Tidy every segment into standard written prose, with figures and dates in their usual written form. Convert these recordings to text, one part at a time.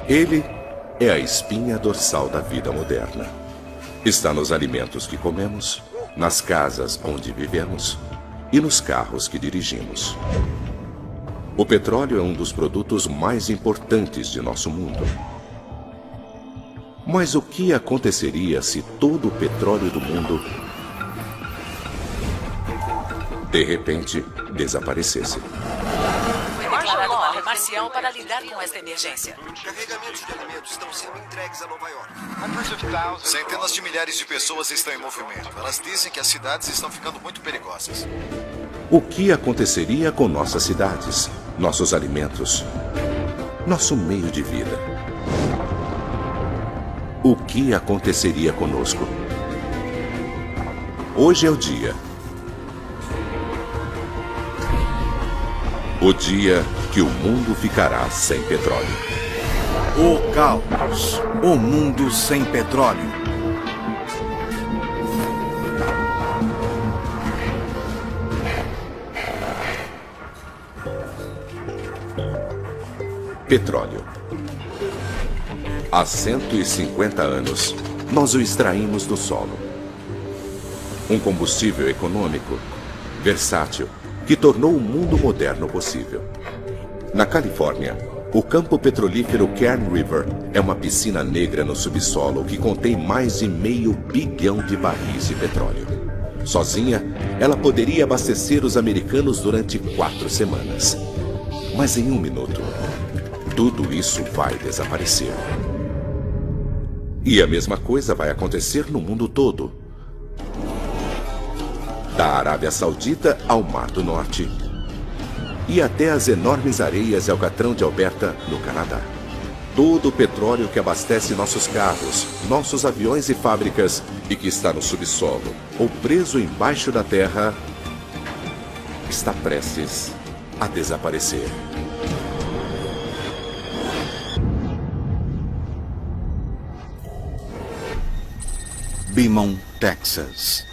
Ele é a espinha dorsal da vida moderna. Está nos alimentos que comemos, nas casas onde vivemos e nos carros que dirigimos. O petróleo é um dos produtos mais importantes de nosso mundo. Mas o que aconteceria se todo o petróleo do mundo, de repente, desaparecesse? Foi declarado uma lei marcial para lidar com esta emergência. Carregamentos de alimentos estão sendo entregues a Nova York. Centenas de milhares de pessoas estão em movimento. Elas dizem que as cidades estão ficando muito perigosas. O que aconteceria com nossas cidades, nossos alimentos, nosso meio de vida? O que aconteceria conosco? Hoje é o dia. O dia que o mundo ficará sem petróleo. O caos. O mundo sem petróleo. Petróleo. Há 150 anos, nós o extraímos do solo. Um combustível econômico, versátil, que tornou o mundo moderno possível. Na Califórnia, o campo petrolífero Kern River é uma piscina negra no subsolo que contém mais de 500 bilhão de barris de petróleo. Sozinha, ela poderia abastecer os americanos durante 4 semanas. Mas em 1 minuto, tudo isso vai desaparecer. E a mesma coisa vai acontecer no mundo todo. Da Arábia Saudita ao Mar do Norte e até as enormes areias de Alcatrão de Alberta, no Canadá. Todo o petróleo que abastece nossos carros, nossos aviões e fábricas e que está no subsolo ou preso embaixo da terra está prestes a desaparecer. Beaumont, Texas.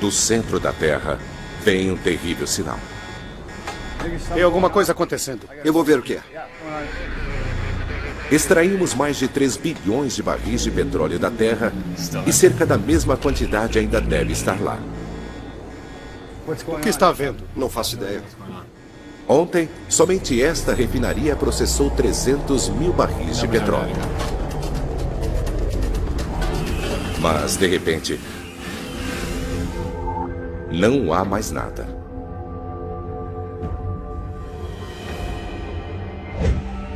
Do centro da Terra vem um terrível sinal. Tem alguma coisa acontecendo. Eu vou ver o que é. Extraímos mais de 3 bilhões de barris de petróleo da Terra e cerca da mesma quantidade ainda deve estar lá. O que está havendo? Não faço ideia. Ontem, somente esta refinaria processou 300 mil barris de petróleo. Mas, de repente, não há mais nada.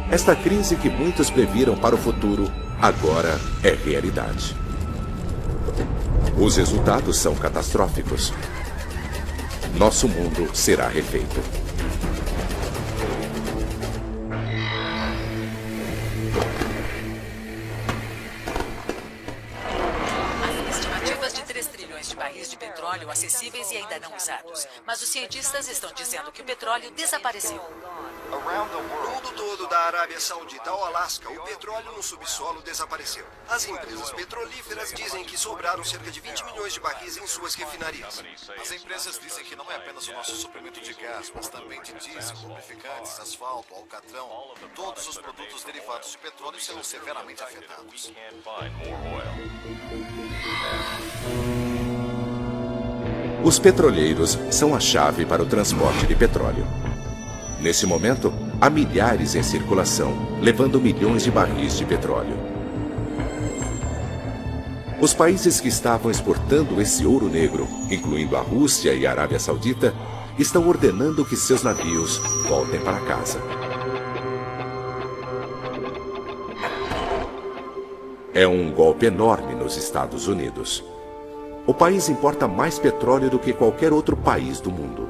Esta crise que muitos previram para o futuro, agora é realidade. Os resultados são catastróficos. Nosso mundo será refeito. Acessíveis e ainda não usados. Mas os cientistas estão dizendo que o petróleo desapareceu. No mundo todo, da Arábia Saudita ao Alasca, o petróleo no subsolo desapareceu. As empresas petrolíferas dizem que sobraram cerca de 20 milhões de barris em suas refinarias. As empresas dizem que não é apenas o nosso suprimento de gás, mas também de diesel, lubrificantes, asfalto, alcatrão. Todos os produtos derivados de petróleo serão severamente afetados. Os petroleiros são a chave para o transporte de petróleo. Nesse momento, há milhares em circulação, levando milhões de barris de petróleo. Os países que estavam exportando esse ouro negro, incluindo a Rússia e a Arábia Saudita, estão ordenando que seus navios voltem para casa. É um golpe enorme nos Estados Unidos. O país importa mais petróleo do que qualquer outro país do mundo.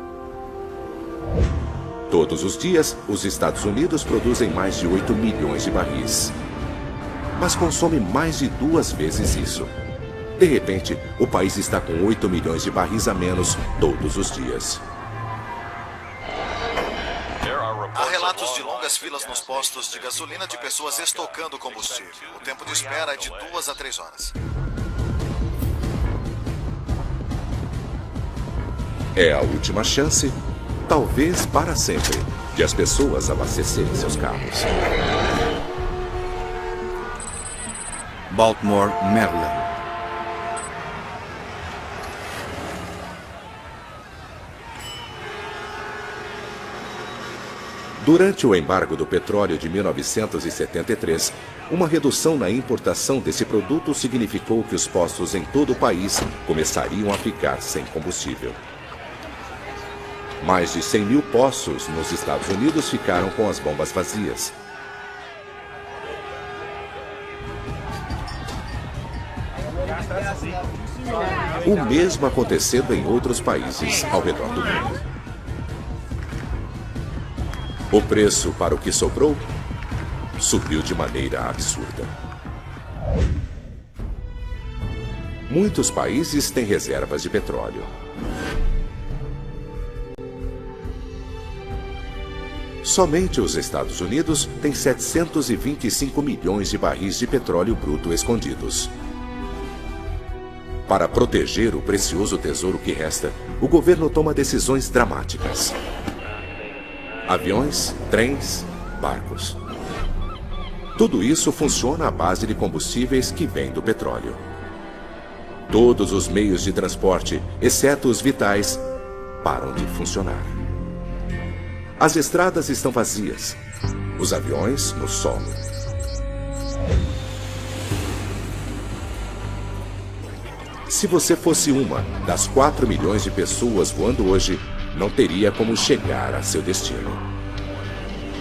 Todos os dias, os Estados Unidos produzem mais de 8 milhões de barris. Mas consome mais de 2 vezes isso. De repente, o país está com 8 milhões de barris a menos todos os dias. Há relatos de longas filas nos postos de gasolina de pessoas estocando combustível. O tempo de espera é de 2 a 3 horas. É a última chance, talvez para sempre, de as pessoas abastecerem seus carros. Baltimore, Maryland. Durante o embargo do petróleo de 1973, uma redução na importação desse produto significou que os postos em todo o país começariam a ficar sem combustível. Mais de 100 mil poços nos Estados Unidos ficaram com as bombas vazias. O mesmo acontecendo em outros países ao redor do mundo. O preço para o que sobrou subiu de maneira absurda. Muitos países têm reservas de petróleo. Somente os Estados Unidos têm 725 milhões de barris de petróleo bruto escondidos. Para proteger o precioso tesouro que resta, o governo toma decisões dramáticas. Aviões, trens, barcos. Tudo isso funciona à base de combustíveis que vêm do petróleo. Todos os meios de transporte, exceto os vitais, param de funcionar. As estradas estão vazias, os aviões no solo. Se você fosse uma das 4 milhões de pessoas voando hoje, não teria como chegar a seu destino.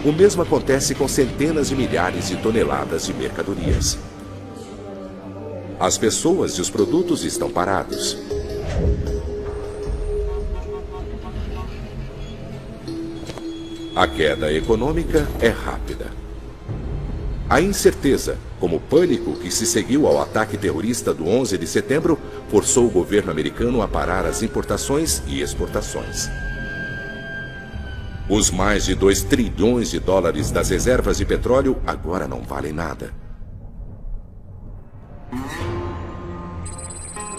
O mesmo acontece com centenas de milhares de toneladas de mercadorias. As pessoas e os produtos estão parados. A queda econômica é rápida. A incerteza, como o pânico que se seguiu ao ataque terrorista do 11 de setembro, forçou o governo americano a parar as importações e exportações. Os mais de 2 trilhões de dólares das reservas de petróleo agora não valem nada.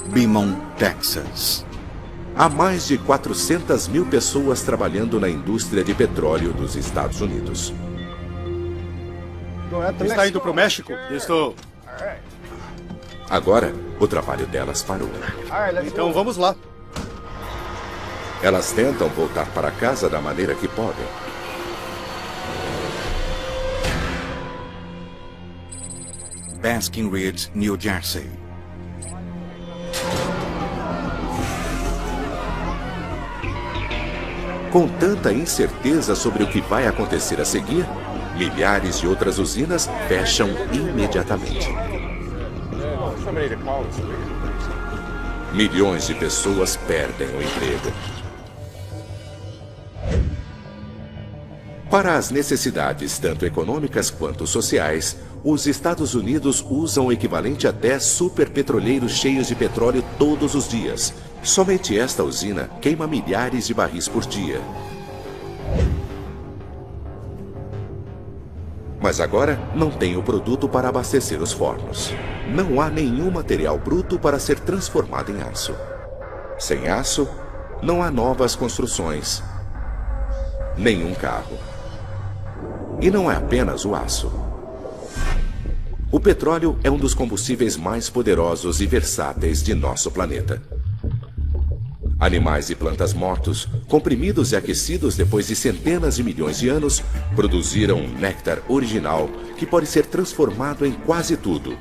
Beaumont, Texas. Há mais de 400 mil pessoas trabalhando na indústria de petróleo dos Estados Unidos. Está indo para o México? Estou. Agora, o trabalho delas parou. Então vamos lá. Elas tentam voltar para casa da maneira que podem. Basking Ridge, New Jersey. Com tanta incerteza sobre o que vai acontecer a seguir, milhares de outras usinas fecham imediatamente. Milhões de pessoas perdem o emprego. Para as necessidades tanto econômicas quanto sociais, os Estados Unidos usam o equivalente a 10 superpetroleiros cheios de petróleo todos os dias. Somente esta usina queima milhares de barris por dia. Mas agora não tem o produto para abastecer os fornos. Não há nenhum material bruto para ser transformado em aço. Sem aço, não há novas construções. Nenhum carro. E não é apenas o aço. O petróleo é um dos combustíveis mais poderosos e versáteis de nosso planeta. Animais e plantas mortos, comprimidos e aquecidos depois de centenas de milhões de anos, produziram um néctar original que pode ser transformado em quase tudo,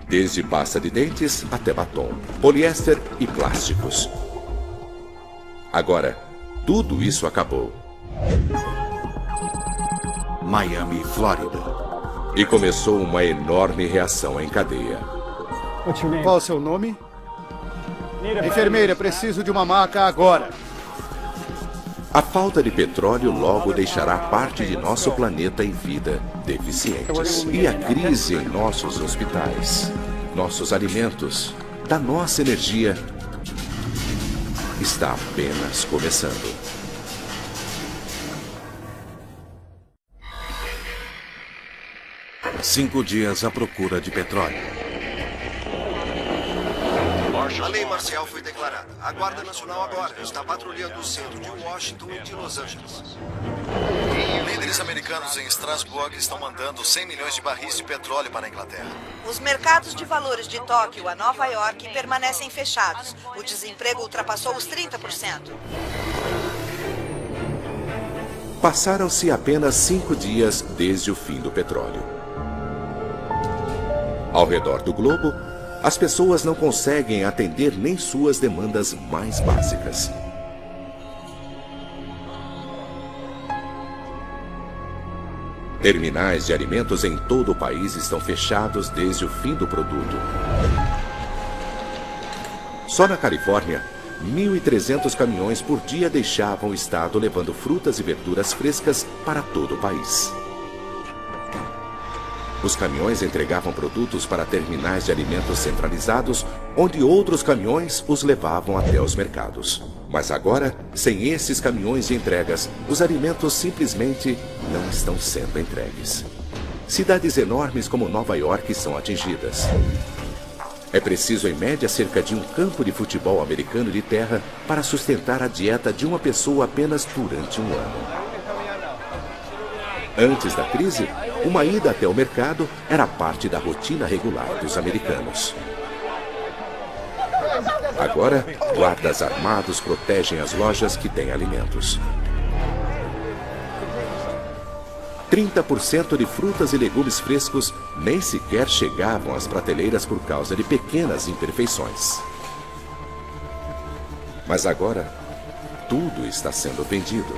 desde pasta de dentes até batom, poliéster e plásticos. Agora, tudo isso acabou. Miami, Flórida. E começou uma enorme reação em cadeia. Qual o seu nome? Enfermeira, preciso de uma maca agora. A falta de petróleo logo deixará parte de nosso planeta e vida deficientes. E a crise em nossos hospitais, nossos alimentos, da nossa energia, está apenas começando. A lei marcial foi declarada. A Guarda Nacional agora está patrulhando o centro de Washington e de Los Angeles. Líderes americanos em Strasbourg estão mandando 100 milhões de barris de petróleo para a Inglaterra. Os mercados de valores de Tóquio a Nova York permanecem fechados. O desemprego ultrapassou os 30%. Passaram-se apenas 5 dias desde o fim do petróleo. Ao redor do globo, as pessoas não conseguem atender nem suas demandas mais básicas. Terminais de alimentos em todo o país estão fechados desde o fim do produto. Só na Califórnia, 1.300 caminhões por dia deixavam o estado levando frutas e verduras frescas para todo o país. Os caminhões entregavam produtos para terminais de alimentos centralizados, onde outros caminhões os levavam até os mercados. Mas agora, sem esses caminhões de entregas, os alimentos simplesmente não estão sendo entregues. Cidades enormes como Nova York são atingidas. É preciso, em média, cerca de um campo de futebol americano de terra para sustentar a dieta de uma pessoa apenas durante um ano. Antes da crise, uma ida até o mercado era parte da rotina regular dos americanos. Agora, guardas armados protegem as lojas que têm alimentos. 30% de frutas e legumes frescos nem sequer chegavam às prateleiras por causa de pequenas imperfeições. Mas agora, tudo está sendo vendido.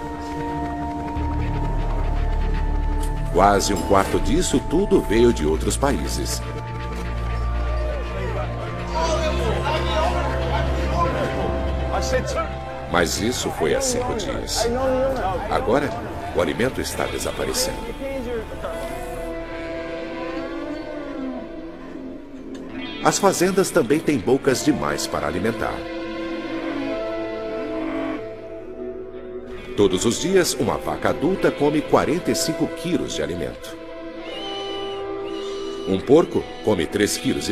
Quase um quarto disso tudo veio de outros países. Mas isso foi há 5 dias. Agora, o alimento está desaparecendo. As fazendas também têm bocas demais para alimentar. Todos os dias, uma vaca adulta come 45 quilos de alimento. Um porco come 3,5 quilos.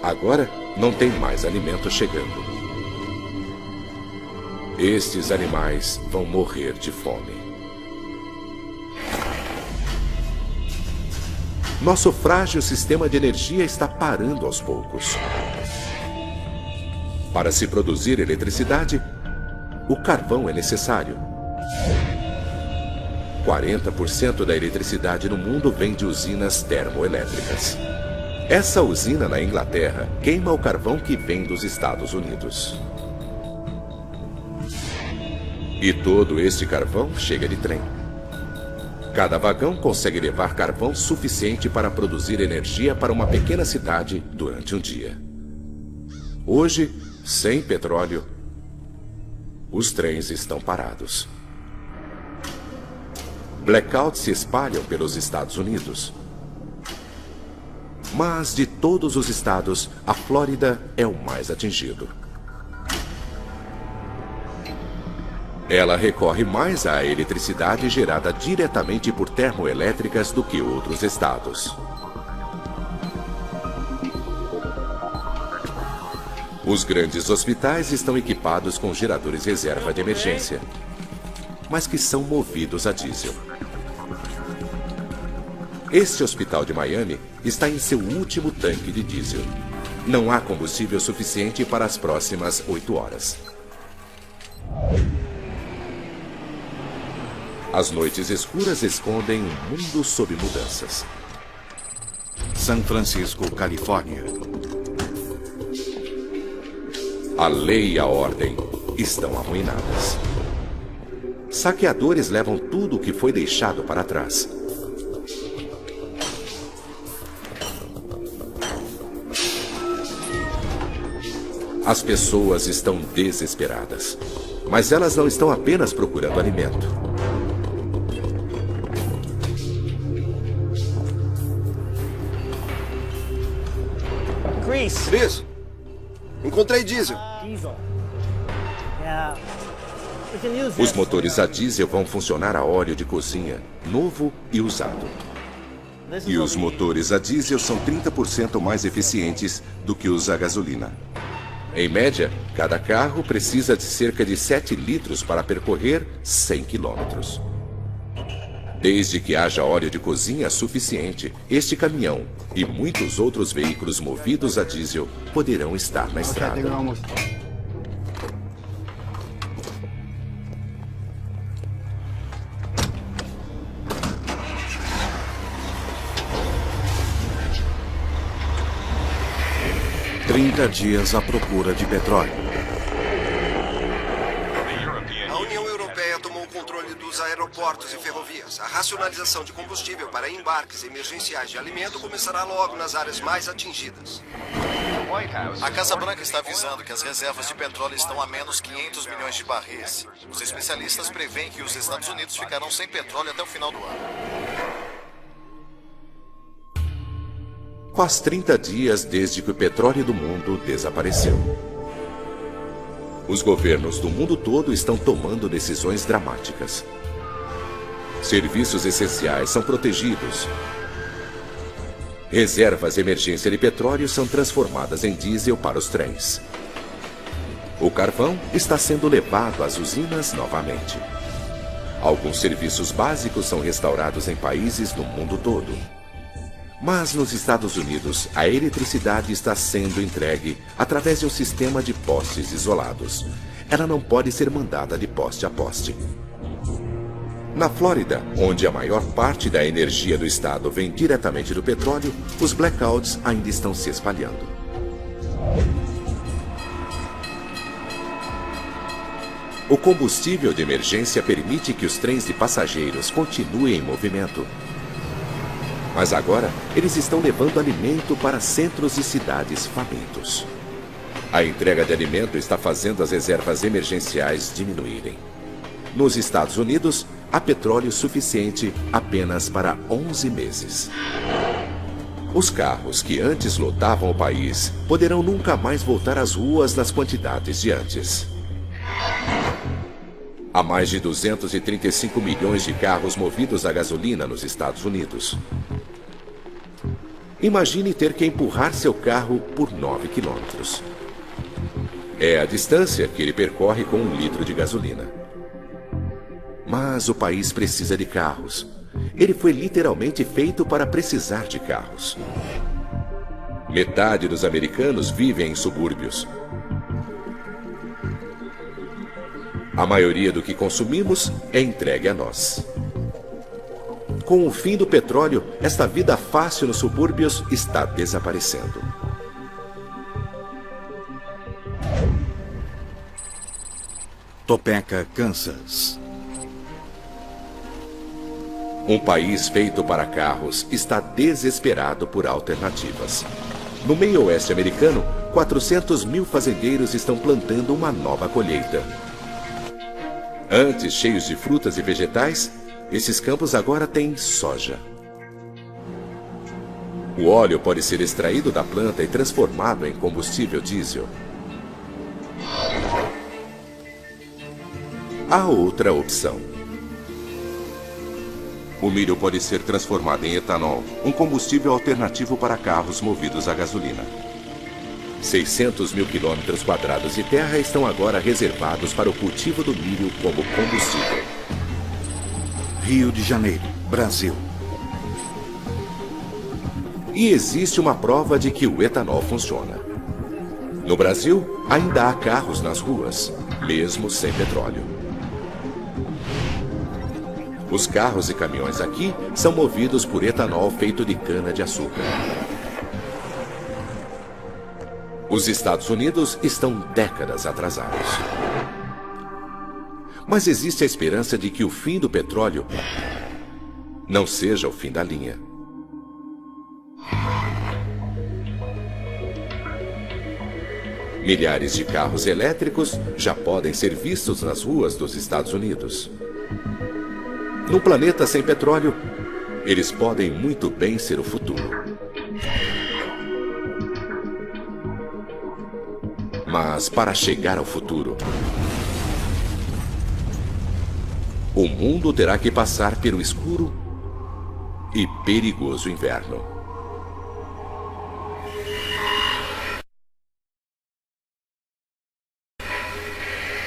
Agora, não tem mais alimento chegando. Estes animais vão morrer de fome. Nosso frágil sistema de energia está parando aos poucos. Para se produzir eletricidade, o carvão é necessário. 40% da eletricidade no mundo vem de usinas termoelétricas. Essa usina na Inglaterra queima o carvão que vem dos Estados Unidos. E todo este carvão chega de trem. Cada vagão consegue levar carvão suficiente para produzir energia para uma pequena cidade durante um dia. Hoje, sem petróleo, os trens estão parados. Blackouts se espalham pelos Estados Unidos. Mas de todos os estados, a Flórida é o mais atingido. Ela recorre mais à eletricidade gerada diretamente por termoelétricas do que outros estados. Os grandes hospitais estão equipados com geradores reserva de emergência, mas que são movidos a diesel. Este hospital de Miami está em seu último tanque de diesel. Não há combustível suficiente para as próximas 8 horas. As noites escuras escondem um mundo sob mudanças. San Francisco, Califórnia. A lei e a ordem estão arruinadas. Saqueadores levam tudo o que foi deixado para trás. As pessoas estão desesperadas, mas elas não estão apenas procurando alimento. Chris, encontrei diesel. Os motores a diesel vão funcionar a óleo de cozinha, novo e usado. E os motores a diesel são 30% mais eficientes do que os a gasolina. Em média, cada carro precisa de cerca de 7 litros para percorrer 100 quilômetros. Desde que haja óleo de cozinha suficiente, este caminhão e muitos outros veículos movidos a diesel poderão estar na estrada. 30 dias à procura de petróleo. A União Europeia tomou o controle dos aeroportos e ferrovias. A racionalização de combustível para embarques emergenciais de alimento começará logo nas áreas mais atingidas. A Casa Branca está avisando que as reservas de petróleo estão a menos 500 milhões de barris. Os especialistas preveem que os Estados Unidos ficarão sem petróleo até o final do ano. Faz 30 dias desde que o petróleo do mundo desapareceu. Os governos do mundo todo estão tomando decisões dramáticas. Serviços essenciais são protegidos. Reservas de emergência de petróleo são transformadas em diesel para os trens. O carvão está sendo levado às usinas novamente. Alguns serviços básicos são restaurados em países do mundo todo. Mas nos Estados Unidos, a eletricidade está sendo entregue através de um sistema de postes isolados. Ela não pode ser mandada de poste a poste. Na Flórida, onde a maior parte da energia do estado vem diretamente do petróleo, os blackouts ainda estão se espalhando. O combustível de emergência permite que os trens de passageiros continuem em movimento. Mas agora, eles estão levando alimento para centros e cidades famintos. A entrega de alimento está fazendo as reservas emergenciais diminuírem. Nos Estados Unidos, há petróleo suficiente apenas para 11 meses. Os carros que antes lotavam o país poderão nunca mais voltar às ruas nas quantidades de antes. Há mais de 235 milhões de carros movidos a gasolina nos Estados Unidos. Imagine ter que empurrar seu carro por 9 quilômetros. É a distância que ele percorre com 1 litro de gasolina. Mas o país precisa de carros. Ele foi literalmente feito para precisar de carros. Metade dos americanos vivem em subúrbios. A maioria do que consumimos é entregue a nós. Com o fim do petróleo, esta vida fácil nos subúrbios está desaparecendo. Topeka, Kansas. Um país feito para carros está desesperado por alternativas. No meio oeste americano, 400 mil fazendeiros estão plantando uma nova colheita. Antes cheios de frutas e vegetais, esses campos agora têm soja. O óleo pode ser extraído da planta e transformado em combustível diesel. Há outra opção. O milho pode ser transformado em etanol, um combustível alternativo para carros movidos a gasolina. 600 mil quilômetros quadrados de terra estão agora reservados para o cultivo do milho como combustível. Rio de Janeiro, Brasil. E existe uma prova de que o etanol funciona. No Brasil, ainda há carros nas ruas, mesmo sem petróleo. Os carros e caminhões aqui são movidos por etanol feito de cana-de-açúcar. Os Estados Unidos estão décadas atrasados. Mas existe a esperança de que o fim do petróleo não seja o fim da linha. Milhares de carros elétricos já podem ser vistos nas ruas dos Estados Unidos. Num planeta sem petróleo, eles podem muito bem ser o futuro. Mas para chegar ao futuro, o mundo terá que passar pelo escuro e perigoso inverno.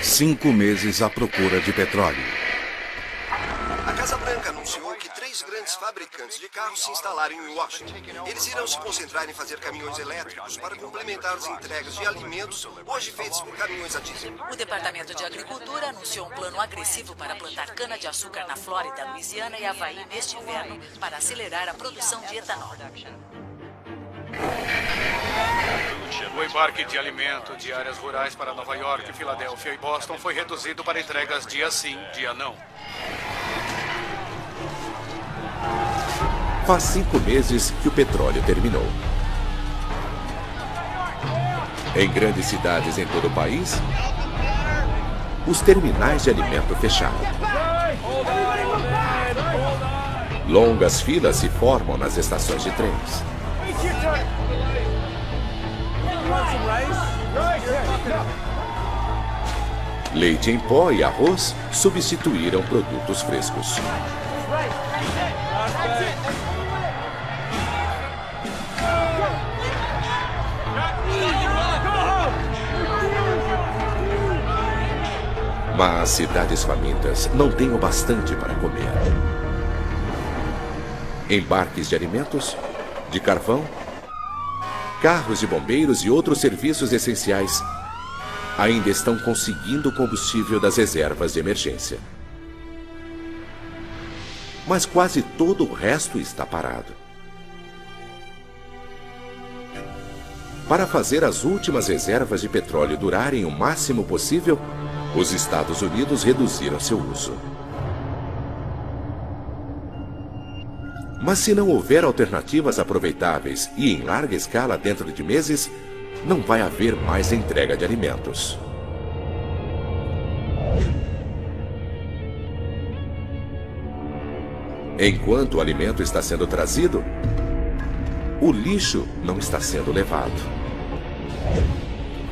Cinco meses à procura de petróleo. A Casa Branca anunciou que 3 grandes fabricantes de carros se instalaram em Washington. Eles irão se concentrar em fazer caminhões elétricos para complementar as entregas de alimentos hoje feitos por caminhões a diesel. O Departamento de Agricultura anunciou um plano agressivo para plantar cana-de-açúcar na Flórida, Louisiana e Havaí neste inverno para acelerar a produção de etanol. O embarque de alimento de áreas rurais para Nova York, Filadélfia e Boston foi reduzido para entregas dia sim, dia não. Faz 5 meses que o petróleo terminou. Em grandes cidades em todo o país, os terminais de alimento fecharam. Longas filas se formam nas estações de trens. Leite em pó e arroz substituíram produtos frescos. Mas cidades famintas não têm o bastante para comer. Embarques de alimentos, de carvão, carros de bombeiros e outros serviços essenciais ainda estão conseguindo combustível das reservas de emergência. Mas quase todo o resto está parado. Para fazer as últimas reservas de petróleo durarem o máximo possível, os Estados Unidos reduziram seu uso. Mas se não houver alternativas aproveitáveis e em larga escala dentro de meses, não vai haver mais entrega de alimentos. Enquanto o alimento está sendo trazido, o lixo não está sendo levado.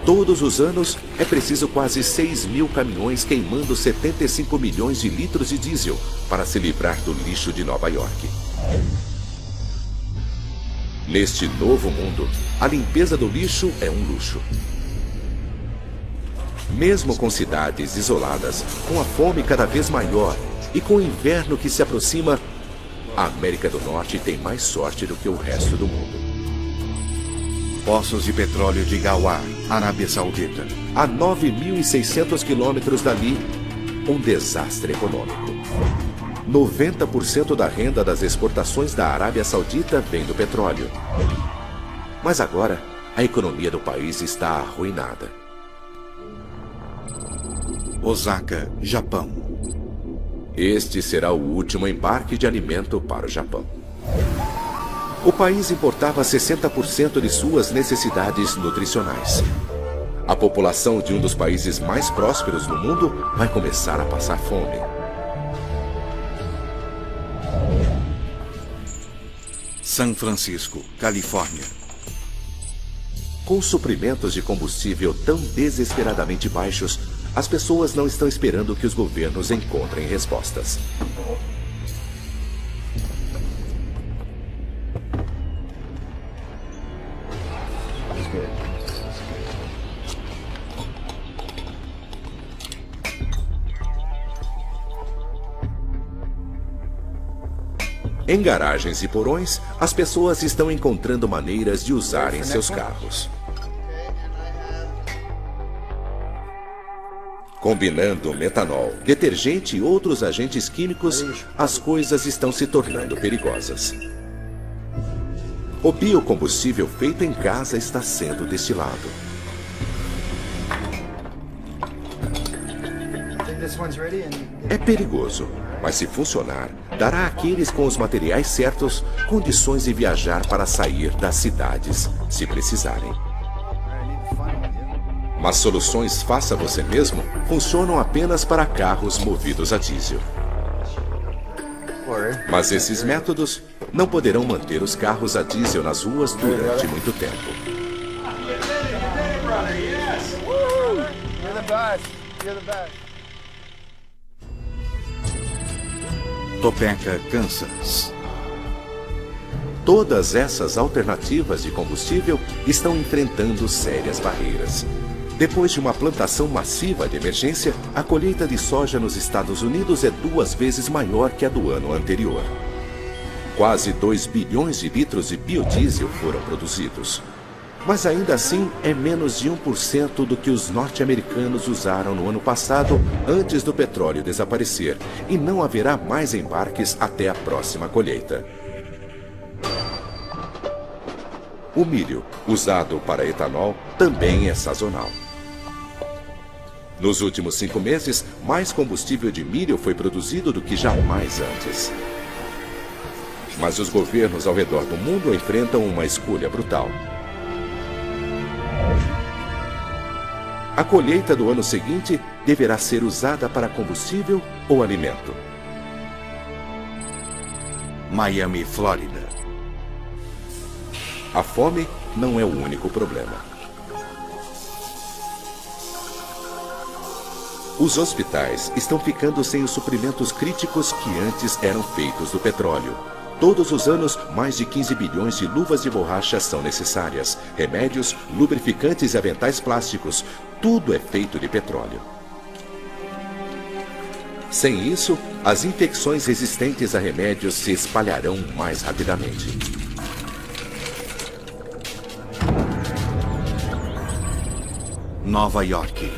Todos os anos, é preciso quase 6.000 caminhões queimando 75 milhões de litros de diesel para se livrar do lixo de Nova York. Neste novo mundo, a limpeza do lixo é um luxo. Mesmo com cidades isoladas, com a fome cada vez maior e com o inverno que se aproxima, a América do Norte tem mais sorte do que o resto do mundo. Poços de petróleo de Ghawar, Arábia Saudita. A 9.600 quilômetros dali, um desastre econômico. 90% da renda das exportações da Arábia Saudita vem do petróleo. Mas agora, a economia do país está arruinada. Osaka, Japão. Este será o último embarque de alimento para o Japão. O país importava 60% de suas necessidades nutricionais. A população de um dos países mais prósperos do mundo vai começar a passar fome. São Francisco, Califórnia. Com suprimentos de combustível tão desesperadamente baixos, as pessoas não estão esperando que os governos encontrem respostas. Em garagens e porões, as pessoas estão encontrando maneiras de usarem seus carros. Combinando metanol, detergente e outros agentes químicos, as coisas estão se tornando perigosas. O biocombustível feito em casa está sendo destilado. É perigoso, mas se funcionar, dará àqueles com os materiais certos condições de viajar para sair das cidades, se precisarem. Mas soluções faça você mesmo funcionam apenas para carros movidos a diesel. Mas esses métodos não poderão manter os carros a diesel nas ruas durante muito tempo. Topeka, Kansas. Todas essas alternativas de combustível estão enfrentando sérias barreiras. Depois de uma plantação massiva de emergência, a colheita de soja nos Estados Unidos é 2 vezes maior que a do ano anterior. Quase 2 bilhões de litros de biodiesel foram produzidos. Mas ainda assim é menos de 1% do que os norte-americanos usaram no ano passado, antes do petróleo desaparecer, e não haverá mais embarques até a próxima colheita. O milho, usado para etanol, também é sazonal. Nos últimos 5 meses, mais combustível de milho foi produzido do que jamais antes. Mas os governos ao redor do mundo enfrentam uma escolha brutal. A colheita do ano seguinte deverá ser usada para combustível ou alimento? Miami, Flórida. A fome não é o único problema. Os hospitais estão ficando sem os suprimentos críticos que antes eram feitos do petróleo. Todos os anos, mais de 15 bilhões de luvas de borracha são necessárias. Remédios, lubrificantes e aventais plásticos, tudo é feito de petróleo. Sem isso, as infecções resistentes a remédios se espalharão mais rapidamente. Nova York.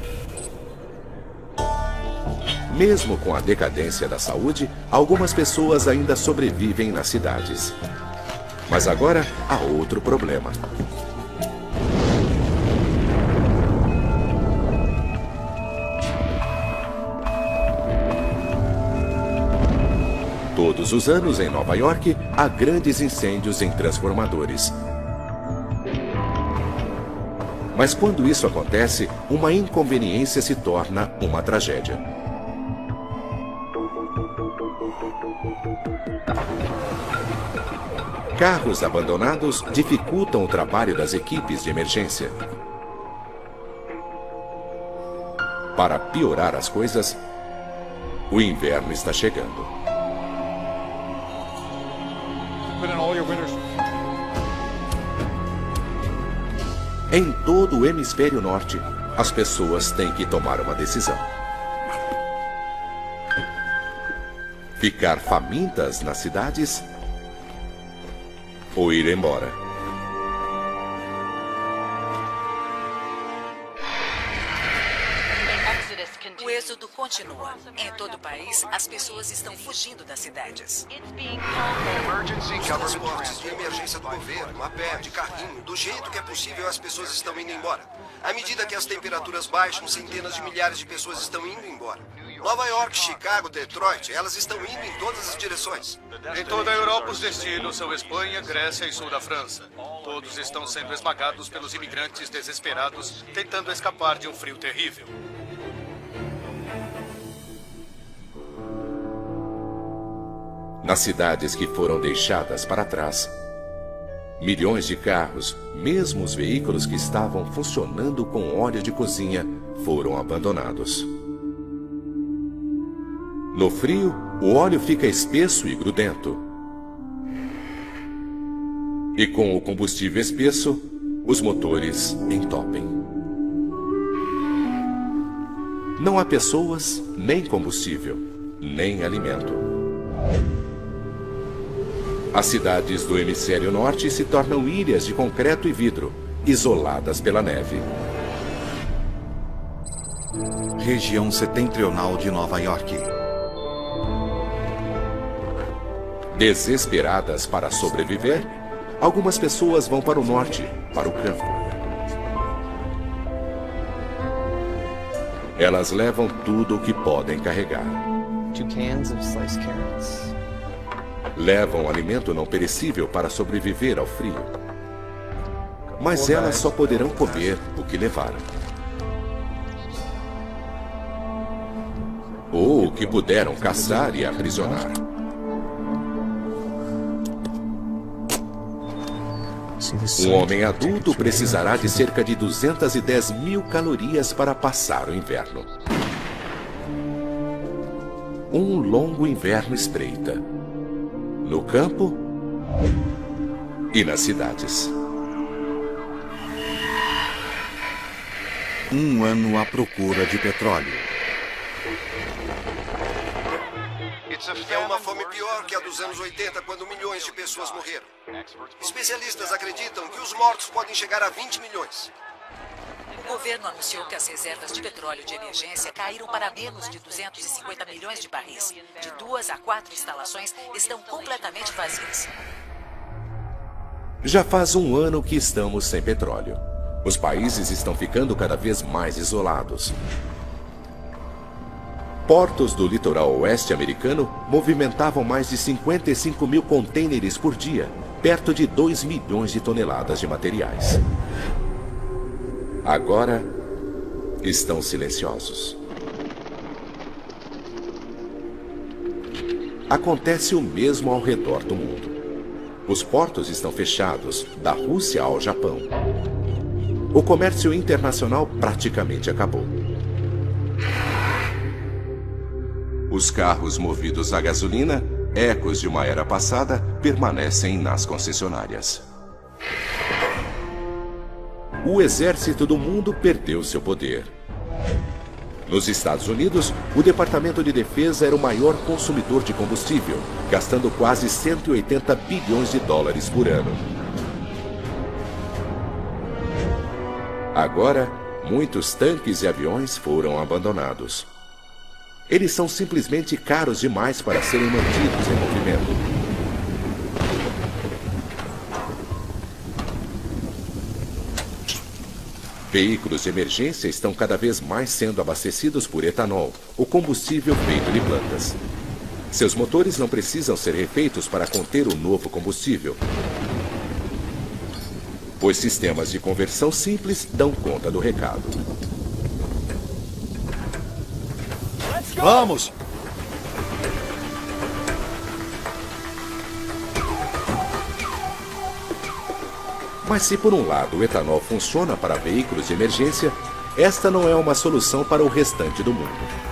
Mesmo com a decadência da saúde, algumas pessoas ainda sobrevivem nas cidades. Mas agora há outro problema. Todos os anos em Nova York, há grandes incêndios em transformadores. Mas quando isso acontece, uma inconveniência se torna uma tragédia. Carros abandonados dificultam o trabalho das equipes de emergência. Para piorar as coisas, o inverno está chegando. Em todo o hemisfério norte, as pessoas têm que tomar uma decisão. Ficar famintas nas cidades ou ir embora. O êxodo continua. Em todo o país, as pessoas estão fugindo das cidades. Os transportes de emergência do governo, a pé, de carrinho, do jeito que é possível, as pessoas estão indo embora. À medida que as temperaturas baixam, centenas de milhares de pessoas estão indo embora. Nova York, Chicago, Detroit, elas estão indo em todas as direções. Em toda a Europa, os destinos são Espanha, Grécia e sul da França. Todos estão sendo esmagados pelos imigrantes desesperados, tentando escapar de um frio terrível. Nas cidades que foram deixadas para trás, milhões de carros, mesmo os veículos que estavam funcionando com óleo de cozinha, foram abandonados. No frio, o óleo fica espesso e grudento. E com o combustível espesso, os motores entopem. Não há pessoas, nem combustível, nem alimento. As cidades do hemisfério norte se tornam ilhas de concreto e vidro, isoladas pela neve. Região setentrional de Nova York. Desesperadas para sobreviver, algumas pessoas vão para o norte, para o campo. Elas levam tudo o que podem carregar. 2 cans of sliced carrots. Levam alimento não perecível para sobreviver ao frio. Mas elas só poderão comer o que levaram. Ou o que puderam caçar e aprisionar. Um homem adulto precisará de cerca de 210 mil calorias para passar o inverno. Um longo inverno espreita. No campo e nas cidades. Um ano à procura de petróleo. É uma fome pior que a dos anos 80, quando milhões de pessoas morreram. Especialistas acreditam que os mortos podem chegar a 20 milhões. O governo anunciou que as reservas de petróleo de emergência caíram para menos de 250 milhões de barris. De 2 a 4 instalações estão completamente vazias. Já faz um ano que estamos sem petróleo. Os países estão ficando cada vez mais isolados. Portos do litoral oeste americano movimentavam mais de 55 mil contêineres por dia, perto de 2 milhões de toneladas de materiais. Agora, estão silenciosos. Acontece o mesmo ao redor do mundo. Os portos estão fechados, da Rússia ao Japão. O comércio internacional praticamente acabou. Os carros movidos a gasolina, ecos de uma era passada, permanecem nas concessionárias. O exército do mundo perdeu seu poder. Nos Estados Unidos, o Departamento de Defesa era o maior consumidor de combustível, gastando quase 180 bilhões de dólares por ano. Agora, muitos tanques e aviões foram abandonados. Eles são simplesmente caros demais para serem mantidos em movimento. Veículos de emergência estão cada vez mais sendo abastecidos por etanol, o combustível feito de plantas. Seus motores não precisam ser refeitos para conter o novo combustível, pois sistemas de conversão simples dão conta do recado. Vamos! Mas se por um lado o etanol funciona para veículos de emergência, esta não é uma solução para o restante do mundo.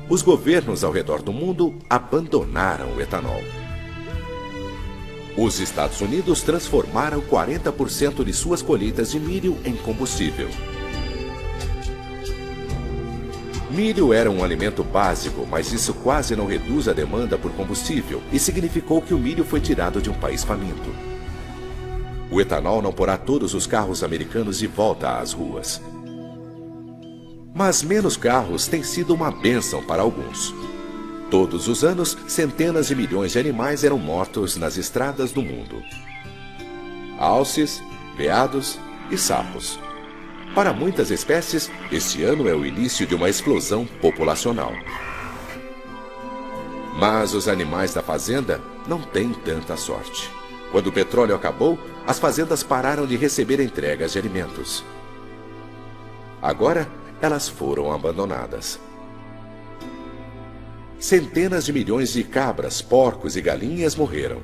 Os governos ao redor do mundo abandonaram o etanol. Os Estados Unidos transformaram 40% de suas colheitas de milho em combustível. Milho era um alimento básico, mas isso quase não reduz a demanda por combustível e significou que o milho foi tirado de um país faminto. O etanol não porá todos os carros americanos de volta às ruas. Mas menos carros tem sido uma bênção para alguns. Todos os anos, centenas de milhões de animais eram mortos nas estradas do mundo. Alces, veados e sapos. Para muitas espécies, este ano é o início de uma explosão populacional. Mas os animais da fazenda não têm tanta sorte. Quando o petróleo acabou, as fazendas pararam de receber entregas de alimentos. Agora, elas foram abandonadas. Centenas de milhões de cabras, porcos e galinhas morreram.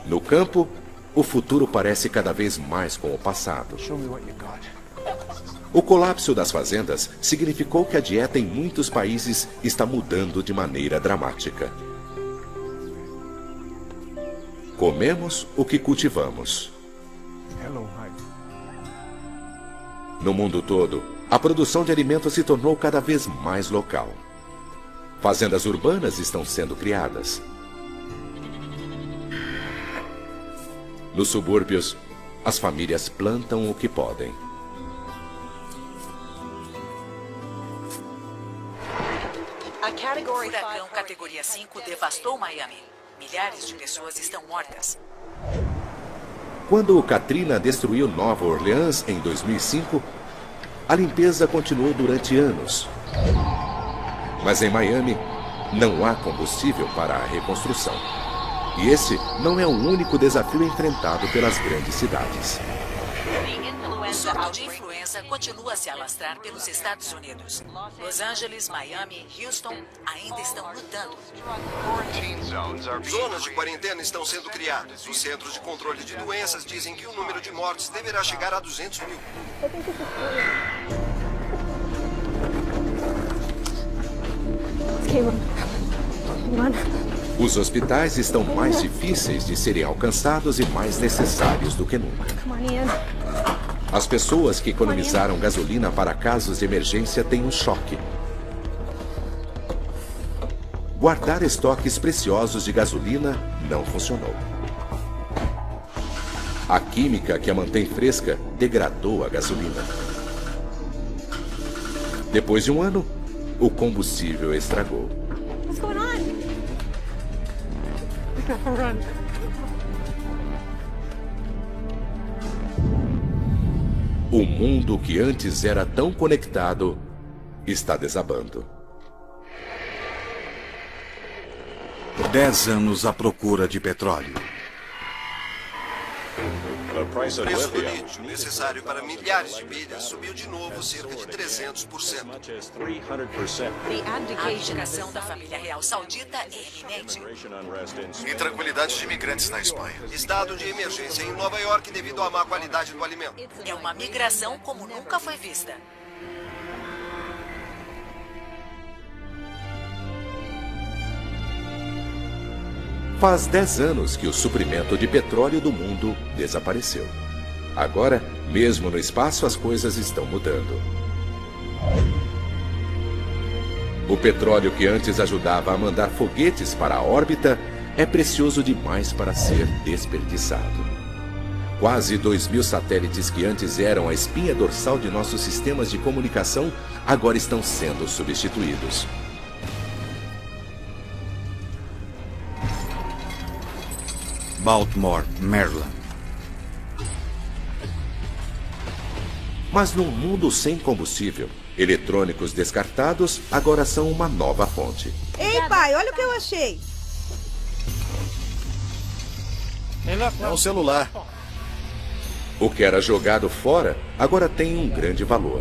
No campo, o futuro parece cada vez mais com o passado. O colapso das fazendas significou que a dieta em muitos países está mudando de maneira dramática. Comemos o que cultivamos. No mundo todo, a produção de alimentos se tornou cada vez mais local. Fazendas urbanas estão sendo criadas. Nos subúrbios, as famílias plantam o que podem. O furacão categoria 5 devastou Miami. Milhares de pessoas estão mortas. Quando o Katrina destruiu Nova Orleans em 2005, a limpeza continuou durante anos. Mas em Miami, não há combustível para a reconstrução. E esse não é o único desafio enfrentado pelas grandes cidades. O surto de influenza ameaça continua a se alastrar pelos Estados Unidos. Los Angeles, Miami e Houston ainda estão lutando. Zonas de quarentena estão sendo criadas. Os Centros de Controle de Doenças dizem que o número de mortes deverá chegar a 200 mil. Os hospitais estão mais difíceis de serem alcançados e mais necessários do que nunca. As pessoas que economizaram gasolina para casos de emergência têm um choque. Guardar estoques preciosos de gasolina não funcionou. A química que a mantém fresca degradou a gasolina. Depois de um ano, o combustível estragou. What's going on? Run. O mundo que antes era tão conectado está desabando. 10 anos à procura de petróleo. O preço do lítio, necessário para milhares de milhas, subiu de novo cerca de 300%. A abdicação da família real saudita é iminente. Intranquilidade de imigrantes na Espanha. Estado de emergência em Nova York devido à má qualidade do alimento. É uma migração como nunca foi vista. Faz 10 anos que o suprimento de petróleo do mundo desapareceu. Agora, mesmo no espaço, as coisas estão mudando. O petróleo que antes ajudava a mandar foguetes para a órbita é precioso demais para ser desperdiçado. Quase 2.000 satélites que antes eram a espinha dorsal de nossos sistemas de comunicação agora estão sendo substituídos. Baltimore, Maryland. Mas num mundo sem combustível, eletrônicos descartados agora são uma nova fonte. Ei, pai, olha o que eu achei. É um celular. O que era jogado fora agora tem um grande valor.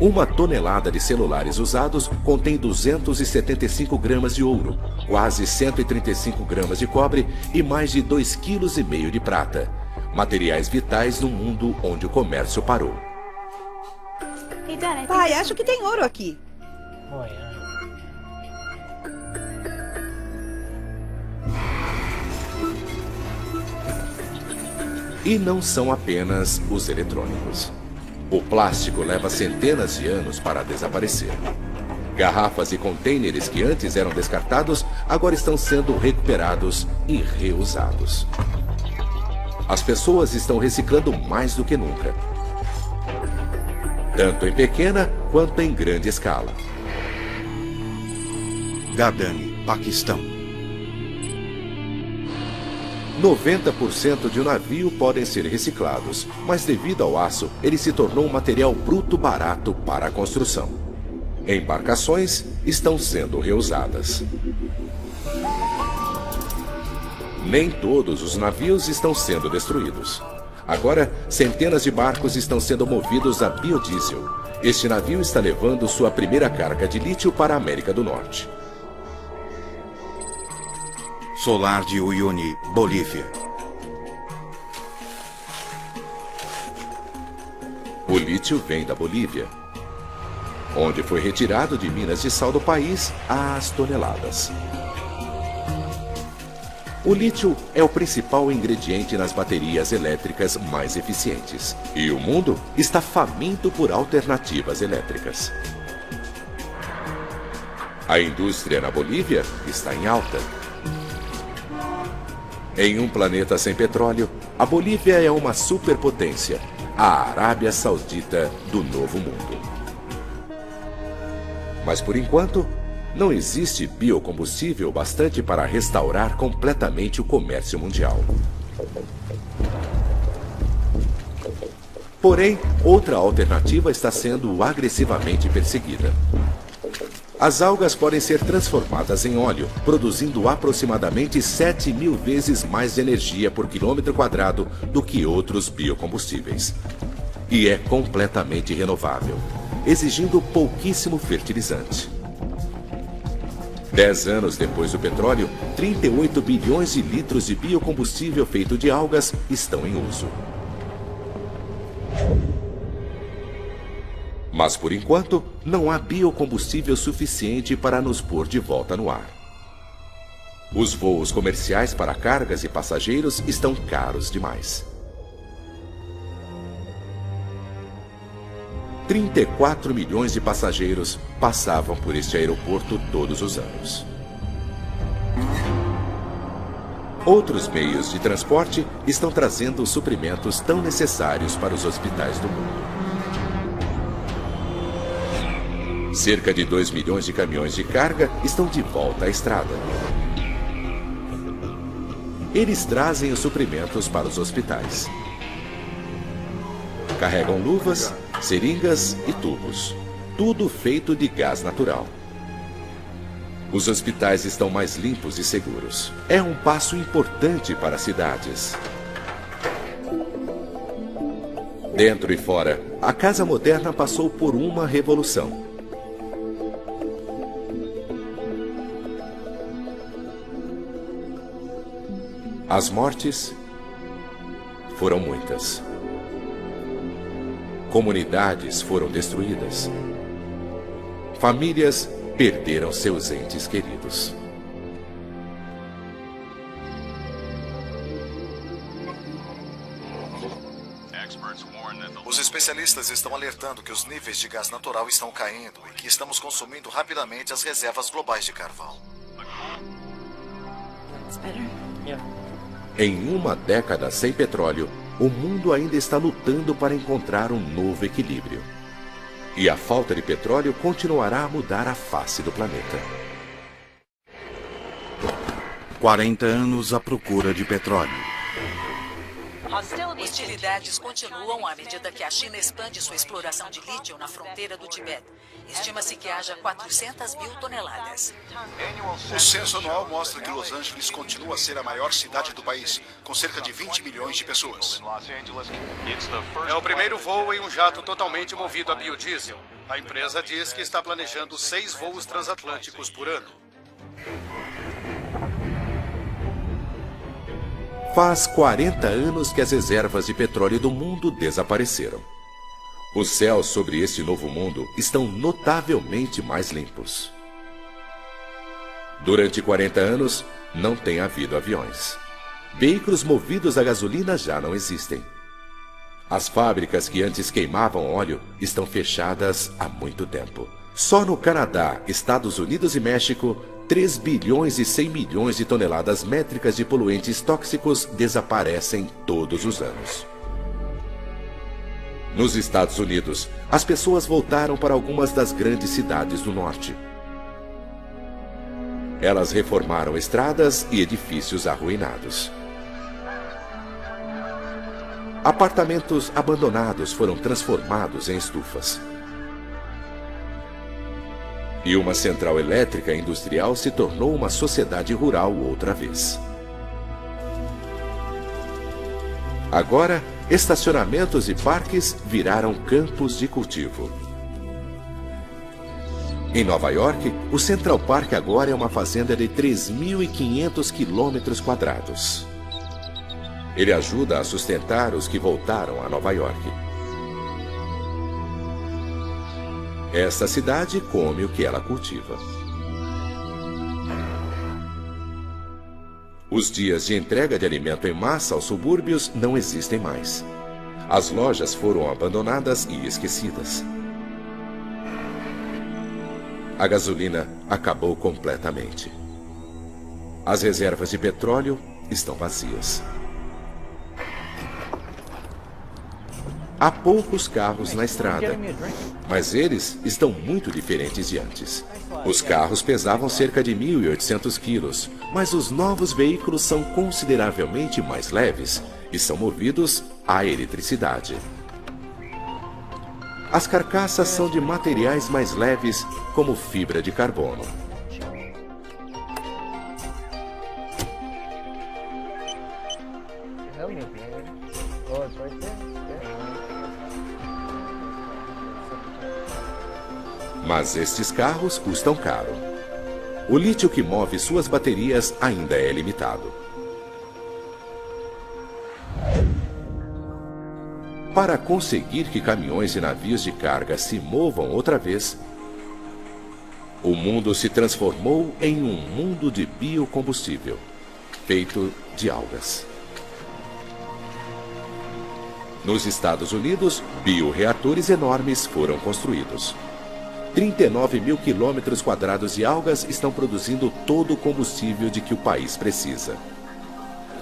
1 tonelada de celulares usados contém 275 gramas de ouro, quase 135 gramas de cobre e mais de 2,5 kg de prata. Materiais vitais num mundo onde o comércio parou. Pai, acho que tem ouro aqui. E não são apenas os eletrônicos. O plástico leva centenas de anos para desaparecer. Garrafas e contêineres que antes eram descartados agora estão sendo recuperados e reusados. As pessoas estão reciclando mais do que nunca, tanto em pequena quanto em grande escala. Gardani, Paquistão. 90% de um navio podem ser reciclados, mas devido ao aço, ele se tornou um material bruto barato para a construção. Embarcações estão sendo reusadas. Nem todos os navios estão sendo destruídos. Agora, centenas de barcos estão sendo movidos a biodiesel. Este navio está levando sua primeira carga de lítio para a América do Norte. Solar de Uyuni, Bolívia. O lítio vem da Bolívia, onde foi retirado de minas de sal do país às toneladas. O lítio é o principal ingrediente nas baterias elétricas mais eficientes. E o mundo está faminto por alternativas elétricas. A indústria na Bolívia está em alta. Em um planeta sem petróleo, a Bolívia é uma superpotência, a Arábia Saudita do Novo Mundo. Mas por enquanto, não existe biocombustível bastante para restaurar completamente o comércio mundial. Porém, outra alternativa está sendo agressivamente perseguida. As algas podem ser transformadas em óleo, produzindo aproximadamente 7.000 vezes mais energia por quilômetro quadrado do que outros biocombustíveis. e é completamente renovável, exigindo pouquíssimo fertilizante. 10 anos depois do petróleo, 38 bilhões de litros de biocombustível feito de algas estão em uso. Mas, por enquanto, não há biocombustível suficiente para nos pôr de volta no ar. Os voos comerciais para cargas e passageiros estão caros demais. 34 milhões de passageiros passavam por este aeroporto todos os anos. Outros meios de transporte estão trazendo os suprimentos tão necessários para os hospitais do mundo. Cerca de 2 milhões de caminhões de carga estão de volta à estrada. Eles trazem os suprimentos para os hospitais. Carregam luvas, seringas e tubos, tudo feito de gás natural. Os hospitais estão mais limpos e seguros. É um passo importante para as cidades. Dentro e fora, a casa moderna passou por uma revolução. As mortes foram muitas. Comunidades foram destruídas. Famílias perderam seus entes queridos. Os especialistas estão alertando que os níveis de gás natural estão caindo e que estamos consumindo rapidamente as reservas globais de carvão. Em uma década sem petróleo, o mundo ainda está lutando para encontrar um novo equilíbrio. E a falta de petróleo continuará a mudar a face do planeta. 40 anos à procura de petróleo. Hostilidades continuam à medida que a China expande sua exploração de lítio na fronteira do Tibete. Estima-se que haja 400 mil toneladas. O censo anual mostra que Los Angeles continua a ser a maior cidade do país, com cerca de 20 milhões de pessoas. É o primeiro voo em um jato totalmente movido a biodiesel. A empresa diz que está planejando 6 voos transatlânticos por ano. Faz 40 anos que as reservas de petróleo do mundo desapareceram. Os céus sobre este novo mundo estão notavelmente mais limpos. Durante 40 anos, não tem havido aviões. Veículos movidos a gasolina já não existem. As fábricas que antes queimavam óleo estão fechadas há muito tempo. Só no Canadá, Estados Unidos e México, 3 bilhões e 100 milhões de toneladas métricas de poluentes tóxicos desaparecem todos os anos. Nos Estados Unidos, as pessoas voltaram para algumas das grandes cidades do norte. Elas reformaram estradas e edifícios arruinados. Apartamentos abandonados foram transformados em estufas. E uma central elétrica industrial se tornou uma sociedade rural outra vez. Agora, estacionamentos e parques viraram campos de cultivo. Em Nova York, o Central Park agora é uma fazenda de 3.500 quilômetros quadrados. Ele ajuda a sustentar os que voltaram a Nova York. Esta cidade come o que ela cultiva. Os dias de entrega de alimento em massa aos subúrbios não existem mais. As lojas foram abandonadas e esquecidas. A gasolina acabou completamente. As reservas de petróleo estão vazias. Há poucos carros na estrada, mas eles estão muito diferentes de antes. Os carros pesavam cerca de 1.800 quilos, mas os novos veículos são consideravelmente mais leves e são movidos à eletricidade. As carcaças são de materiais mais leves, como fibra de carbono. Mas estes carros custam caro. O lítio que move suas baterias ainda é limitado. Para conseguir que caminhões e navios de carga se movam outra vez, o mundo se transformou em um mundo de biocombustível, feito de algas. Nos Estados Unidos, bioreatores enormes foram construídos. 39 mil quilômetros quadrados de algas estão produzindo todo o combustível de que o país precisa.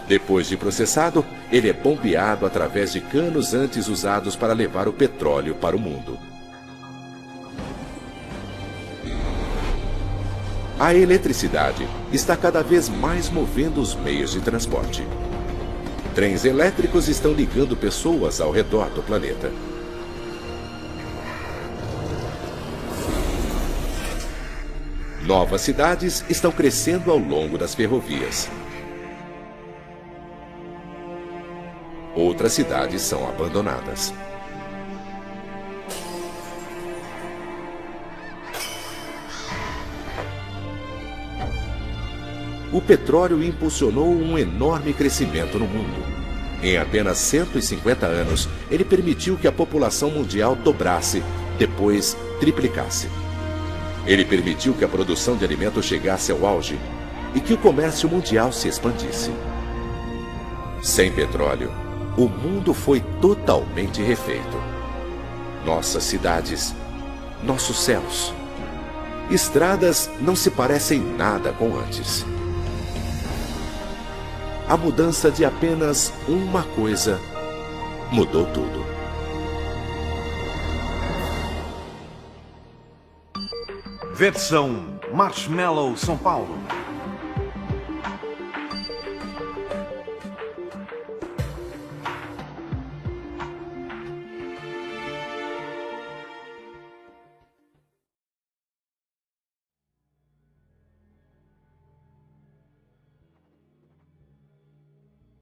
Depois de processado, ele é bombeado através de canos antes usados para levar o petróleo para o mundo. A eletricidade está cada vez mais movendo os meios de transporte. Trens elétricos estão ligando pessoas ao redor do planeta. Novas cidades estão crescendo ao longo das ferrovias. Outras cidades são abandonadas. O petróleo impulsionou um enorme crescimento no mundo. Em apenas 150 anos, ele permitiu que a população mundial dobrasse, depois triplicasse. Ele permitiu que a produção de alimentos chegasse ao auge e que o comércio mundial se expandisse. Sem petróleo, o mundo foi totalmente refeito. Nossas cidades, nossos céus, estradas não se parecem nada com antes. A mudança de apenas uma coisa mudou tudo. Versão Marshmallow São Paulo.